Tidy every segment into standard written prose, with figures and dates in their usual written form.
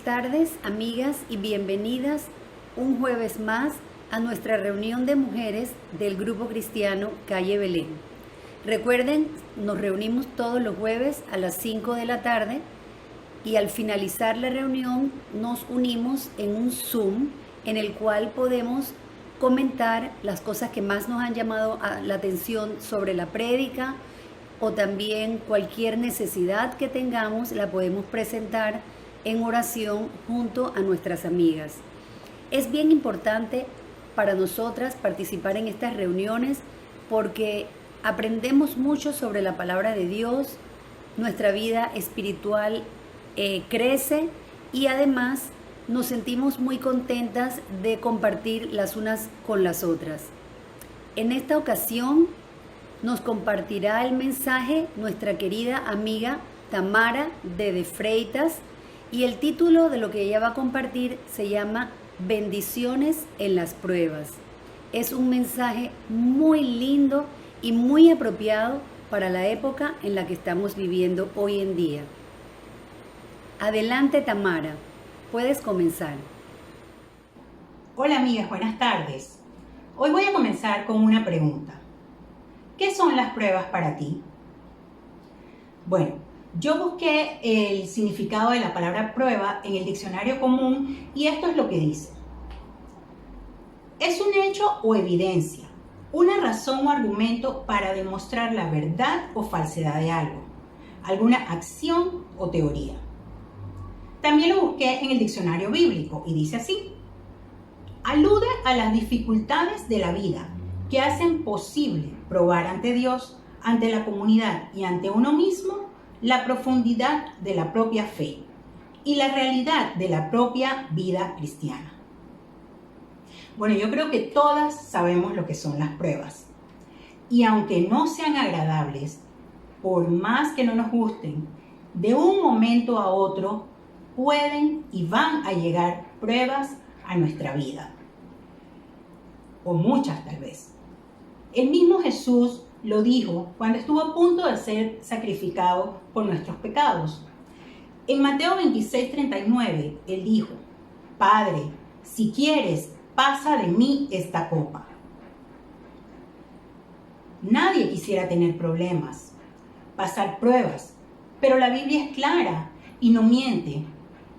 tardes, amigas, y bienvenidas un jueves más a nuestra reunión de mujeres del Grupo Cristiano Calle Belén. Recuerden, nos reunimos todos los jueves a las 5 de la tarde y al finalizar la reunión nos unimos en un Zoom en el cual podemos comentar las cosas que más nos han llamado la atención sobre la prédica, o también cualquier necesidad que tengamos la podemos presentar en oración junto a nuestras amigas. Es bien importante para nosotras participar en estas reuniones porque aprendemos mucho sobre la palabra de Dios, nuestra vida espiritual crece y además nos sentimos muy contentas de compartir las unas con las otras. En esta ocasión nos compartirá el mensaje nuestra querida amiga Tamara de Freitas y el título de lo que ella va a compartir se llama Bendiciones en las pruebas. Es un mensaje muy lindo y muy apropiado para la época en la que estamos viviendo hoy en día. Adelante, Tamara, puedes comenzar. Hola amigas, buenas tardes. Hoy voy a comenzar con una pregunta. ¿Qué son las pruebas para ti? Bueno, yo busqué el significado de la palabra prueba en el diccionario común y esto es lo que dice. Es un hecho o evidencia, una razón o argumento para demostrar la verdad o falsedad de algo, alguna acción o teoría. También lo busqué en el diccionario bíblico y dice así. Alude a las dificultades de la vida que hacen posible probar ante Dios, ante la comunidad y ante uno mismo la profundidad de la propia fe y la realidad de la propia vida cristiana. Bueno, yo creo que todas sabemos lo que son las pruebas. Y aunque no sean agradables, por más que no nos gusten, de un momento a otro pueden y van a llegar pruebas a nuestra vida. O muchas tal vez. El mismo Jesús lo dijo cuando estuvo a punto de ser sacrificado por nuestros pecados. En Mateo 26:39, Él dijo, Padre, si quieres, pasa de mí esta copa. Nadie quisiera tener problemas, pasar pruebas, pero la Biblia es clara y no miente.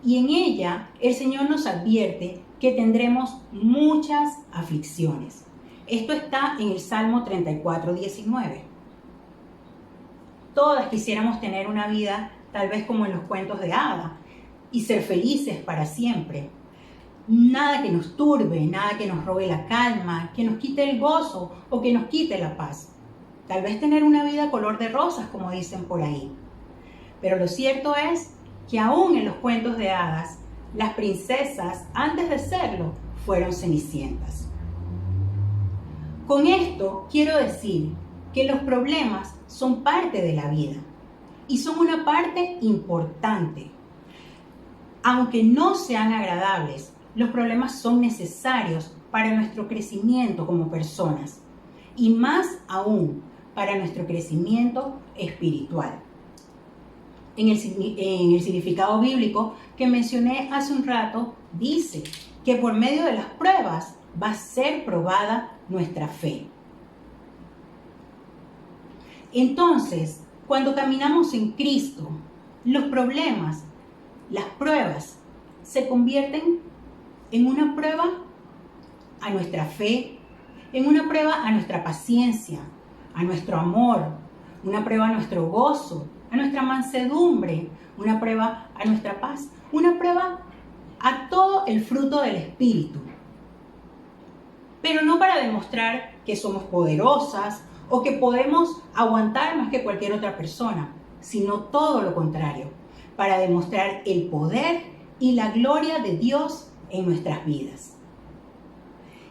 Y en ella el Señor nos advierte que tendremos muchas aflicciones. Esto está en el Salmo 34:19. Todas quisiéramos tener una vida tal vez como en los cuentos de hadas y ser felices para siempre. Nada que nos turbe, nada que nos robe la calma, que nos quite el gozo o que nos quite la paz. Tal vez tener una vida color de rosas, como dicen por ahí. Pero lo cierto es que aún en los cuentos de hadas, las princesas, antes de serlo, fueron cenicientas. Con esto quiero decir que los problemas son parte de la vida y son una parte importante. Aunque no sean agradables, los problemas son necesarios para nuestro crecimiento como personas y más aún para nuestro crecimiento espiritual. En el significado bíblico que mencioné hace un rato, dice que por medio de las pruebas va a ser probada nuestra fe. Entonces, cuando caminamos en Cristo, los problemas, las pruebas, se convierten en una prueba a nuestra fe, en una prueba a nuestra paciencia, a nuestro amor, una prueba a nuestro gozo, a nuestra mansedumbre, una prueba a nuestra paz, una prueba a todo el fruto del Espíritu. Pero no para demostrar que somos poderosas o que podemos aguantar más que cualquier otra persona, sino todo lo contrario, para demostrar el poder y la gloria de Dios en nuestras vidas.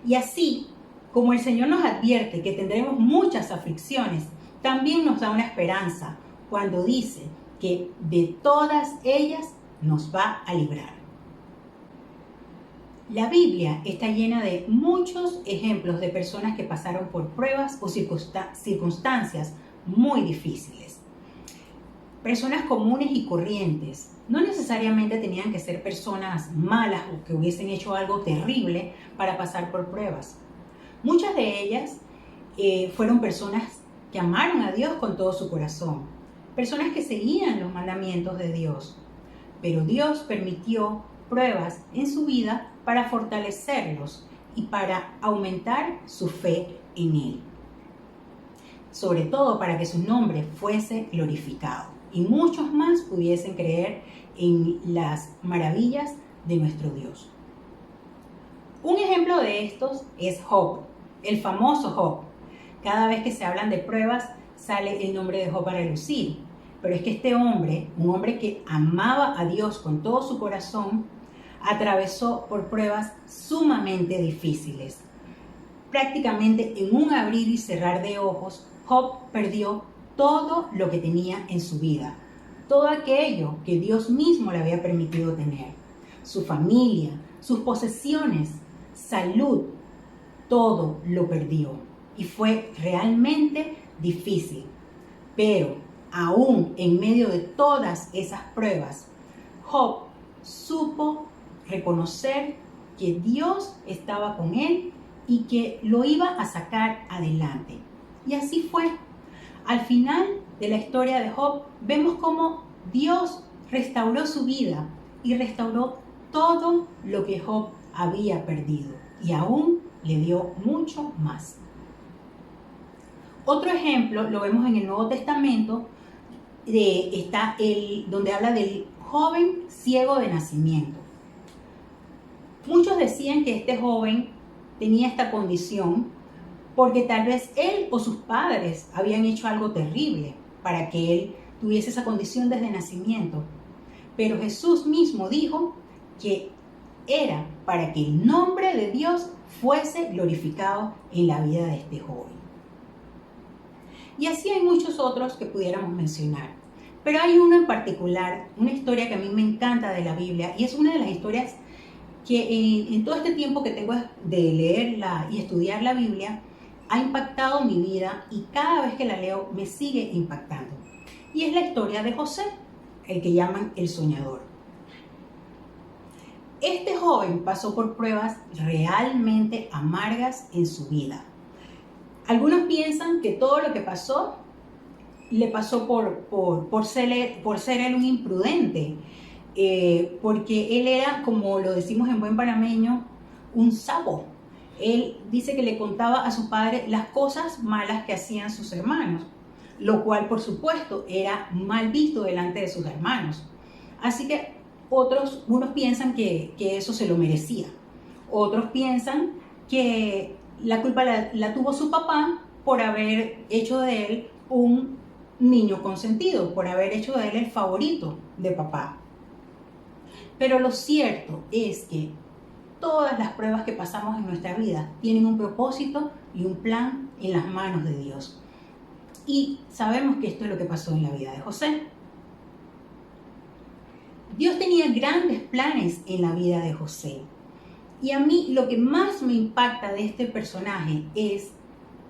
Y así, como el Señor nos advierte que tendremos muchas aflicciones, también nos da una esperanza cuando dice que de todas ellas nos va a librar. La Biblia está llena de muchos ejemplos de personas que pasaron por pruebas o circunstancias muy difíciles. personas comunes y corrientes. No necesariamente tenían que ser personas malas o que hubiesen hecho algo terrible para pasar por pruebas. Muchas de ellas fueron personas que amaron a Dios con todo su corazón, personas que seguían los mandamientos de Dios, pero Dios permitió pruebas en su vida para fortalecerlos y para aumentar su fe en Él, sobre todo para que su nombre fuese glorificado y muchos más pudiesen creer en las maravillas de nuestro Dios. Un ejemplo de estos es Job, el famoso Job. Cada vez que se hablan de pruebas sale el nombre de Job a relucir, pero es que este hombre, un hombre que amaba a Dios con todo su corazón, atravesó por pruebas sumamente difíciles. Prácticamente en un abrir y cerrar de ojos, Job perdió todo lo que tenía en su vida, todo aquello que Dios mismo le había permitido tener, su familia, sus posesiones, salud, todo lo perdió y fue realmente difícil. Pero aún en medio de todas esas pruebas, Job supo reconocer que Dios estaba con él y que lo iba a sacar adelante. Y así fue. Al final de la historia de Job, vemos cómo Dios restauró su vida y restauró todo lo que Job había perdido y aún le dio mucho más. Otro ejemplo lo vemos en el Nuevo Testamento, donde habla del joven ciego de nacimiento. Muchos decían que este joven tenía esta condición porque tal vez él o sus padres habían hecho algo terrible para que él tuviese esa condición desde nacimiento. Pero Jesús mismo dijo que era para que el nombre de Dios fuese glorificado en la vida de este joven. Y así hay muchos otros que pudiéramos mencionar. Pero hay uno en particular, una historia que a mí me encanta de la Biblia y es una de las historias que en todo este tiempo que tengo de leerla y estudiar la Biblia ha impactado mi vida y cada vez que la leo me sigue impactando. Y es la historia de José, el que llaman el soñador. Este joven pasó por pruebas realmente amargas en su vida. Algunos piensan que todo lo que pasó le pasó por ser él un imprudente, porque él era, como lo decimos en buen panameño, un sapo. Él dice que le contaba a su padre las cosas malas que hacían sus hermanos, lo cual por supuesto era mal visto delante de sus hermanos. Así que unos piensan que eso se lo merecía. Otros piensan que la culpa la tuvo su papá por haber hecho de él un niño consentido, por haber hecho de él el favorito de papá. Pero lo cierto es que todas las pruebas que pasamos en nuestra vida tienen un propósito y un plan en las manos de Dios. Y sabemos que esto es lo que pasó en la vida de José. Dios tenía grandes planes en la vida de José. Y a mí lo que más me impacta de este personaje es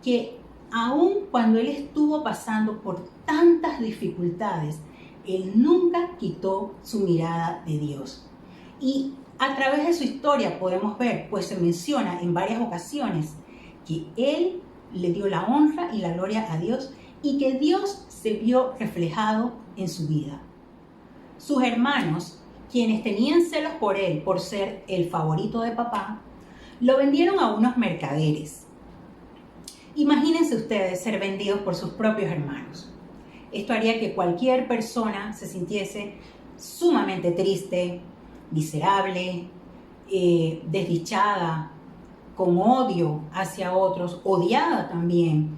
que aun cuando él estuvo pasando por tantas dificultades, él nunca quitó su mirada de Dios. Y a través de su historia podemos ver, pues se menciona en varias ocasiones, que él le dio la honra y la gloria a Dios y que Dios se vio reflejado en su vida. Sus hermanos, quienes tenían celos por él por ser el favorito de papá, lo vendieron a unos mercaderes. Imagínense ustedes ser vendidos por sus propios hermanos. Esto haría que cualquier persona se sintiese sumamente triste, miserable, desdichada, con odio hacia otros, odiada también.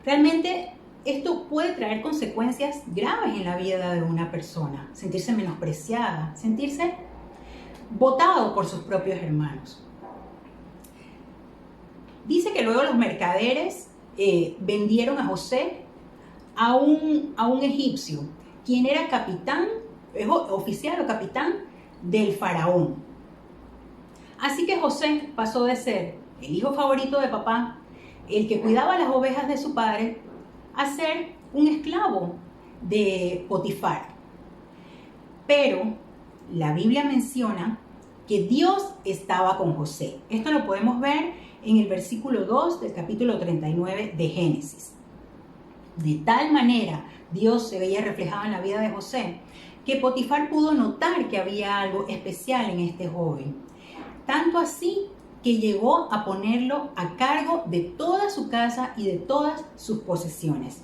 Realmente esto puede traer consecuencias graves en la vida de una persona, sentirse menospreciada, sentirse botado por sus propios hermanos. Dice que luego los mercaderes vendieron a José a un egipcio, quien era capitán, oficial o capitán del faraón. Así que José pasó de ser el hijo favorito de papá, el que cuidaba las ovejas de su padre, a ser un esclavo de Potifar. Pero la Biblia menciona que Dios estaba con José. Esto lo podemos ver en el versículo 2 del capítulo 39 de Génesis. De tal manera Dios se veía reflejado en la vida de José que Potifar pudo notar que había algo especial en este joven. Tanto así que llegó a ponerlo a cargo de toda su casa y de todas sus posesiones.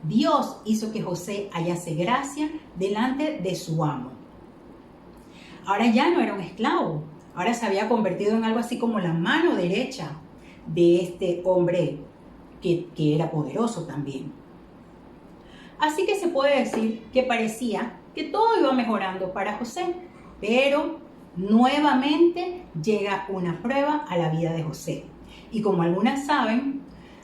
Dios hizo que José hallase gracia delante de su amo. Ahora ya no era un esclavo, ahora se había convertido en algo así como la mano derecha de este hombre que era poderoso también. Así que se puede decir que parecía que todo iba mejorando para José, pero nuevamente llega una prueba a la vida de José. Y como algunas saben,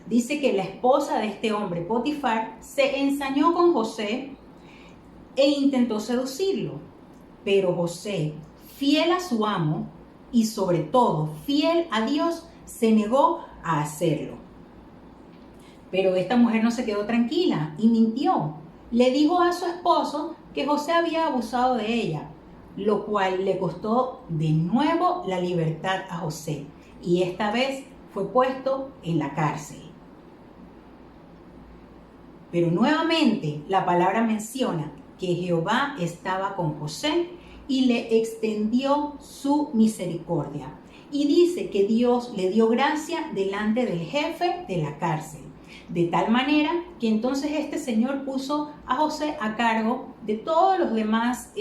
dice que la esposa de este hombre, Potifar, se ensañó con José e intentó seducirlo. Pero José, fiel a su amo y sobre todo fiel a Dios, se negó a hacerlo. Pero esta mujer no se quedó tranquila y mintió. Le dijo a su esposo que José había abusado de ella, lo cual le costó de nuevo la libertad a José. Y esta vez fue puesto en la cárcel. Pero nuevamente la palabra menciona que Jehová estaba con José y le extendió su misericordia. Y dice que Dios le dio gracia delante del jefe de la cárcel. De tal manera que entonces este señor puso a José a cargo de todos los demás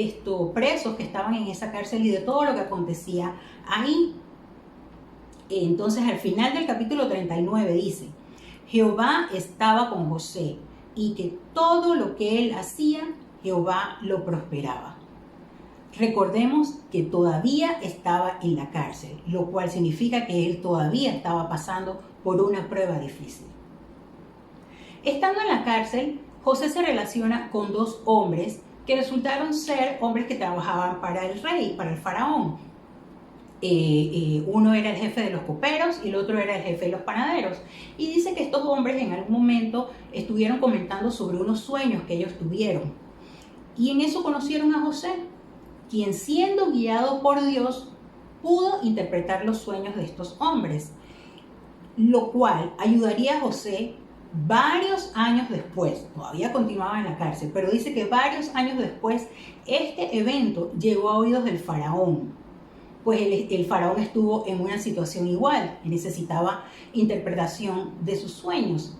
presos que estaban en esa cárcel y de todo lo que acontecía ahí. Entonces al final del capítulo 39 dice: Jehová estaba con José y que todo lo que él hacía, Jehová lo prosperaba. Recordemos que todavía estaba en la cárcel, lo cual significa que él todavía estaba pasando por una prueba difícil. Estando en la cárcel, José se relaciona con dos hombres que resultaron ser hombres que trabajaban para el rey, para el faraón. Uno era el jefe de los coperos y el otro era el jefe de los panaderos. Y dice que estos hombres en algún momento estuvieron comentando sobre unos sueños que ellos tuvieron. Y en eso conocieron a José, quien siendo guiado por Dios pudo interpretar los sueños de estos hombres, lo cual ayudaría a José varios años después. Todavía continuaba en la cárcel, pero dice que varios años después este evento llegó a oídos del faraón. Pues el faraón estuvo en una situación igual, necesitaba interpretación de sus sueños.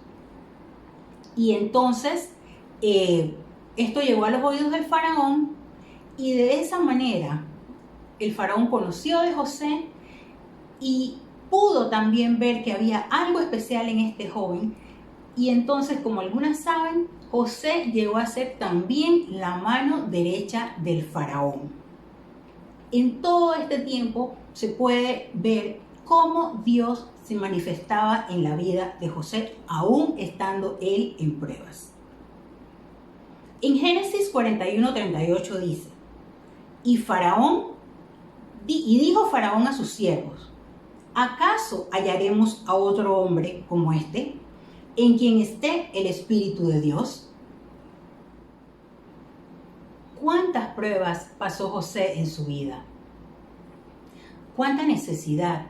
Y entonces esto llegó a los oídos del faraón y de esa manera el faraón conoció de José y pudo también ver que había algo especial en este joven. Y entonces, como algunas saben, José llegó a ser también la mano derecha del faraón. En todo este tiempo se puede ver cómo Dios se manifestaba en la vida de José, aún estando él en pruebas. En Génesis 41:38 dice: Y dijo Faraón a sus siervos: ¿acaso hallaremos a otro hombre como este, en quien esté el Espíritu de Dios? ¿Cuántas pruebas pasó José en su vida? ¿Cuánta necesidad?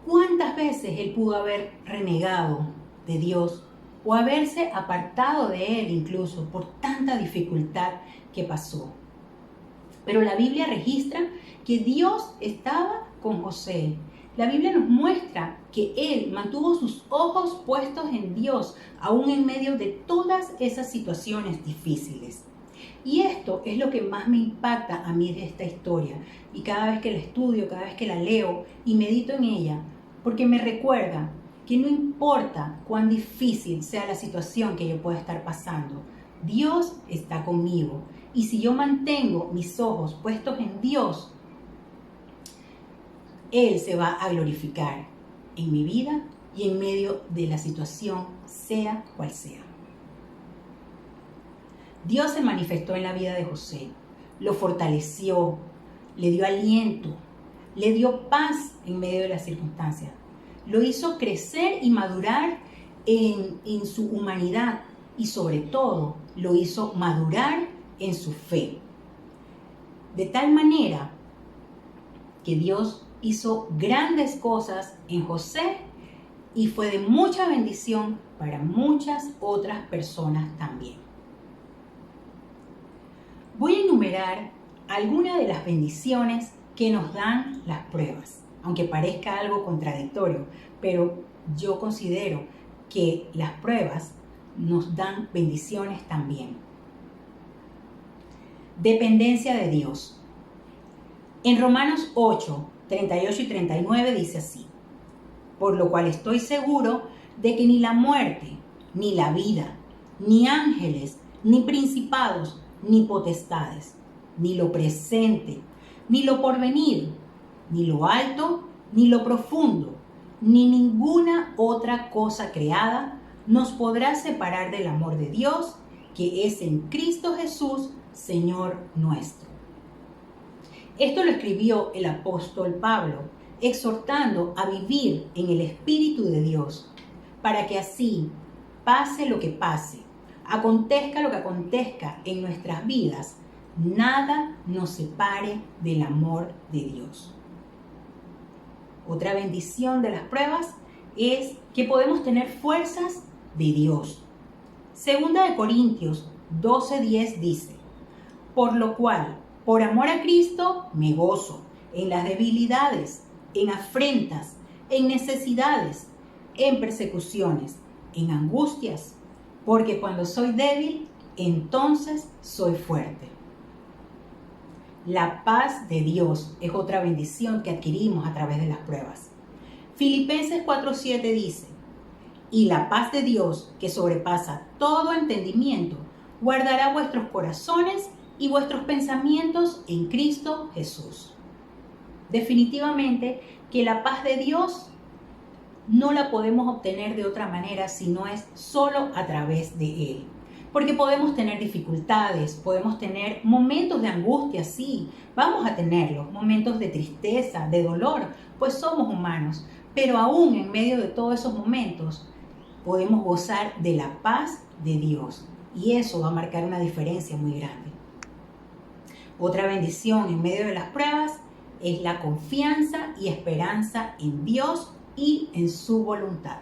¿Cuántas veces él pudo haber renegado de Dios o haberse apartado de él incluso por tanta dificultad que pasó? Pero la Biblia registra que Dios estaba con José. La Biblia nos muestra que él mantuvo sus ojos puestos en Dios, aún en medio de todas esas situaciones difíciles. Y esto es lo que más me impacta a mí de esta historia. Y cada vez que la estudio, cada vez que la leo y medito en ella, porque me recuerda que no importa cuán difícil sea la situación que yo pueda estar pasando, Dios está conmigo. Y si yo mantengo mis ojos puestos en Dios, Él se va a glorificar en mi vida y en medio de la situación, sea cual sea. Dios se manifestó en la vida de José, lo fortaleció, le dio aliento, le dio paz en medio de las circunstancias, lo hizo crecer y madurar en su humanidad y sobre todo lo hizo madurar en su fe. De tal manera que Dios hizo grandes cosas en José y fue de mucha bendición para muchas otras personas también. Voy a enumerar algunas de las bendiciones que nos dan las pruebas, aunque parezca algo contradictorio, pero yo considero que las pruebas nos dan bendiciones también. Dependencia de Dios. En Romanos 8, 38 y 39 dice así: por lo cual estoy seguro de que ni la muerte, ni la vida, ni ángeles, ni principados, ni potestades, ni lo presente, ni lo porvenir, ni lo alto, ni lo profundo, ni ninguna otra cosa creada nos podrá separar del amor de Dios, que es en Cristo Jesús, Señor nuestro. Esto lo escribió el apóstol Pablo, exhortando a vivir en el Espíritu de Dios, para que así, pase lo que pase, acontezca lo que acontezca en nuestras vidas, nada nos separe del amor de Dios. Otra bendición de las pruebas es que podemos tener fuerzas de Dios. Segunda de Corintios 12:10 dice: por lo cual, por amor a Cristo, me gozo en las debilidades, en afrentas, en necesidades, en persecuciones, en angustias, porque cuando soy débil, entonces soy fuerte. La paz de Dios es otra bendición que adquirimos a través de las pruebas. Filipenses 4:7 dice: y la paz de Dios, que sobrepasa todo entendimiento, guardará vuestros corazones y vuestros pensamientos en Cristo Jesús. Definitivamente que la paz de Dios no la podemos obtener de otra manera si no es solo a través de Él. Porque podemos tener dificultades, podemos tener momentos de angustia, sí, vamos a tenerlos, momentos de tristeza, de dolor, pues somos humanos. Pero aún en medio de todos esos momentos, podemos gozar de la paz de Dios. Y eso va a marcar una diferencia muy grande. Otra bendición en medio de las pruebas es la confianza y esperanza en Dios y en su voluntad.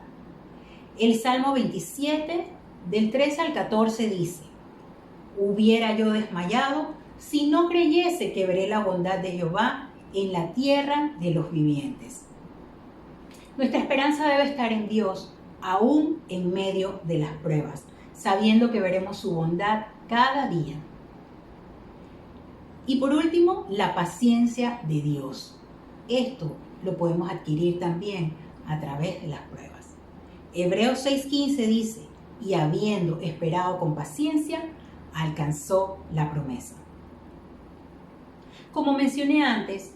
El Salmo 27, del 13 al 14 dice: hubiera yo desmayado si no creyese que veré la bondad de Jehová en la tierra de los vivientes. Nuestra esperanza debe estar en Dios, aún en medio de las pruebas, sabiendo que veremos su bondad cada día. Y por último, la paciencia de Dios. Esto lo podemos adquirir también a través de las pruebas. Hebreos 6:15 dice: y habiendo esperado con paciencia, alcanzó la promesa. Como mencioné antes,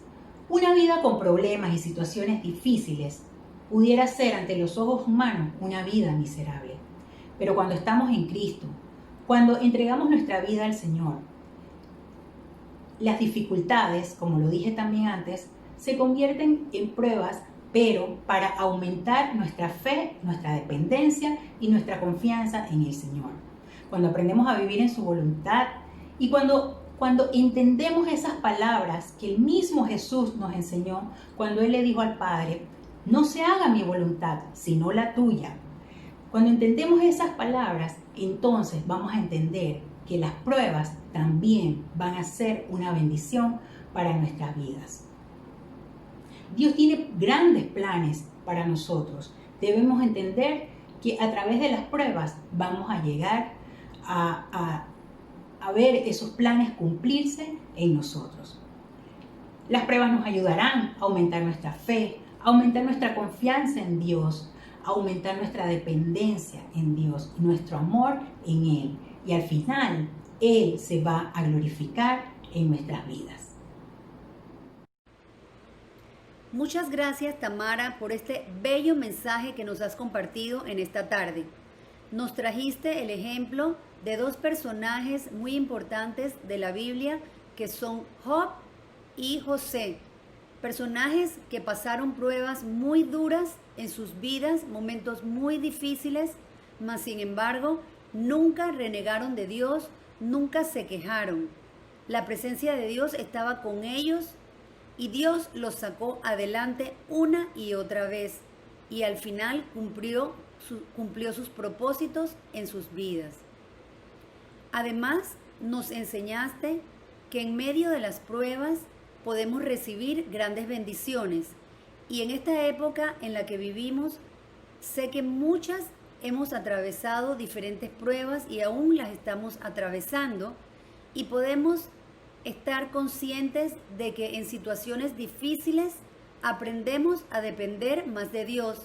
una vida con problemas y situaciones difíciles pudiera ser ante los ojos humanos una vida miserable. Pero cuando estamos en Cristo, cuando entregamos nuestra vida al Señor, las dificultades, como lo dije también antes, se convierten en pruebas, pero para aumentar nuestra fe, nuestra dependencia y nuestra confianza en el Señor. Cuando aprendemos a vivir en su voluntad y cuando entendemos esas palabras que el mismo Jesús nos enseñó, cuando Él le dijo al Padre: no se haga mi voluntad, sino la tuya. Cuando entendemos esas palabras, entonces vamos a entender que las pruebas también van a ser una bendición para nuestras vidas. Dios tiene grandes planes para nosotros. Debemos entender que a través de las pruebas vamos a llegar a ver esos planes cumplirse en nosotros. Las pruebas nos ayudarán a aumentar nuestra fe, a aumentar nuestra confianza en Dios, a aumentar nuestra dependencia en Dios, nuestro amor en Él. Y al final, Él se va a glorificar en nuestras vidas. Muchas gracias, Tamara, por este bello mensaje que nos has compartido en esta tarde. Nos trajiste el ejemplo de dos personajes muy importantes de la Biblia, que son Job y José. Personajes que pasaron pruebas muy duras en sus vidas, momentos muy difíciles, mas sin embargo, Nunca renegaron de Dios, nunca se quejaron. La presencia de Dios estaba con ellos y Dios los sacó adelante una y otra vez y al final cumplió sus propósitos en sus vidas. Además, nos enseñaste que en medio de las pruebas podemos recibir grandes bendiciones. Y en esta época en la que vivimos, sé que muchas hemos atravesado diferentes pruebas y aún las estamos atravesando y podemos estar conscientes de que en situaciones difíciles aprendemos a depender más de Dios,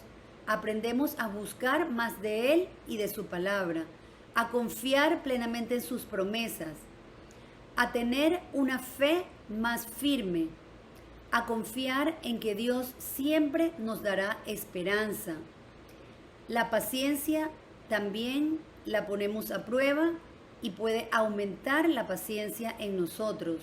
aprendemos a buscar más de Él y de su palabra, a confiar plenamente en sus promesas, a tener una fe más firme, a confiar en que Dios siempre nos dará esperanza. La paciencia también la ponemos a prueba y puede aumentar la paciencia en nosotros.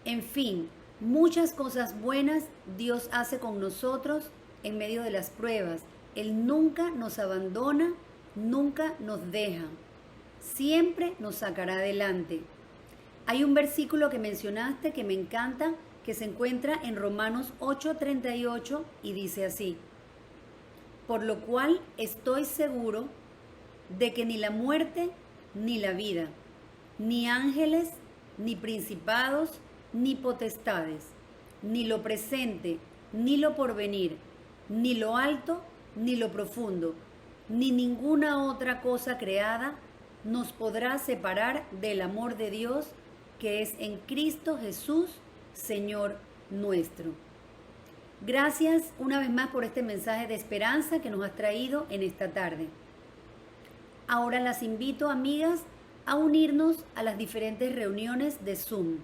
En fin, muchas cosas buenas Dios hace con nosotros en medio de las pruebas. Él nunca nos abandona, nunca nos deja. Siempre nos sacará adelante. Hay un versículo que mencionaste que me encanta, que se encuentra en Romanos 8:38 y dice así: por lo cual estoy seguro de que ni la muerte ni la vida, ni ángeles, ni principados, ni potestades, ni lo presente, ni lo porvenir, ni lo alto, ni lo profundo, ni ninguna otra cosa creada nos podrá separar del amor de Dios que es en Cristo Jesús, Señor nuestro. Gracias una vez más por este mensaje de esperanza que nos has traído en esta tarde. Ahora las invito, amigas, a unirnos a las diferentes reuniones de Zoom.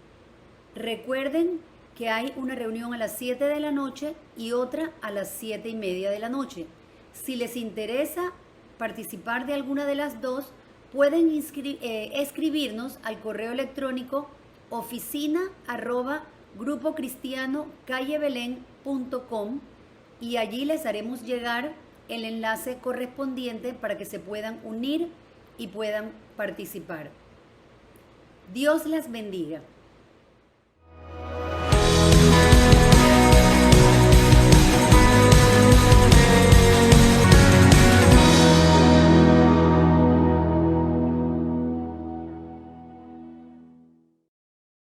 Recuerden que hay una reunión a las 7 de la noche y otra a las 7:30 de la noche. Si les interesa participar de alguna de las dos, pueden escribirnos al correo electrónico oficina@grupocristianocallebelen.com y allí les haremos llegar el enlace correspondiente para que se puedan unir y puedan participar. Dios las bendiga.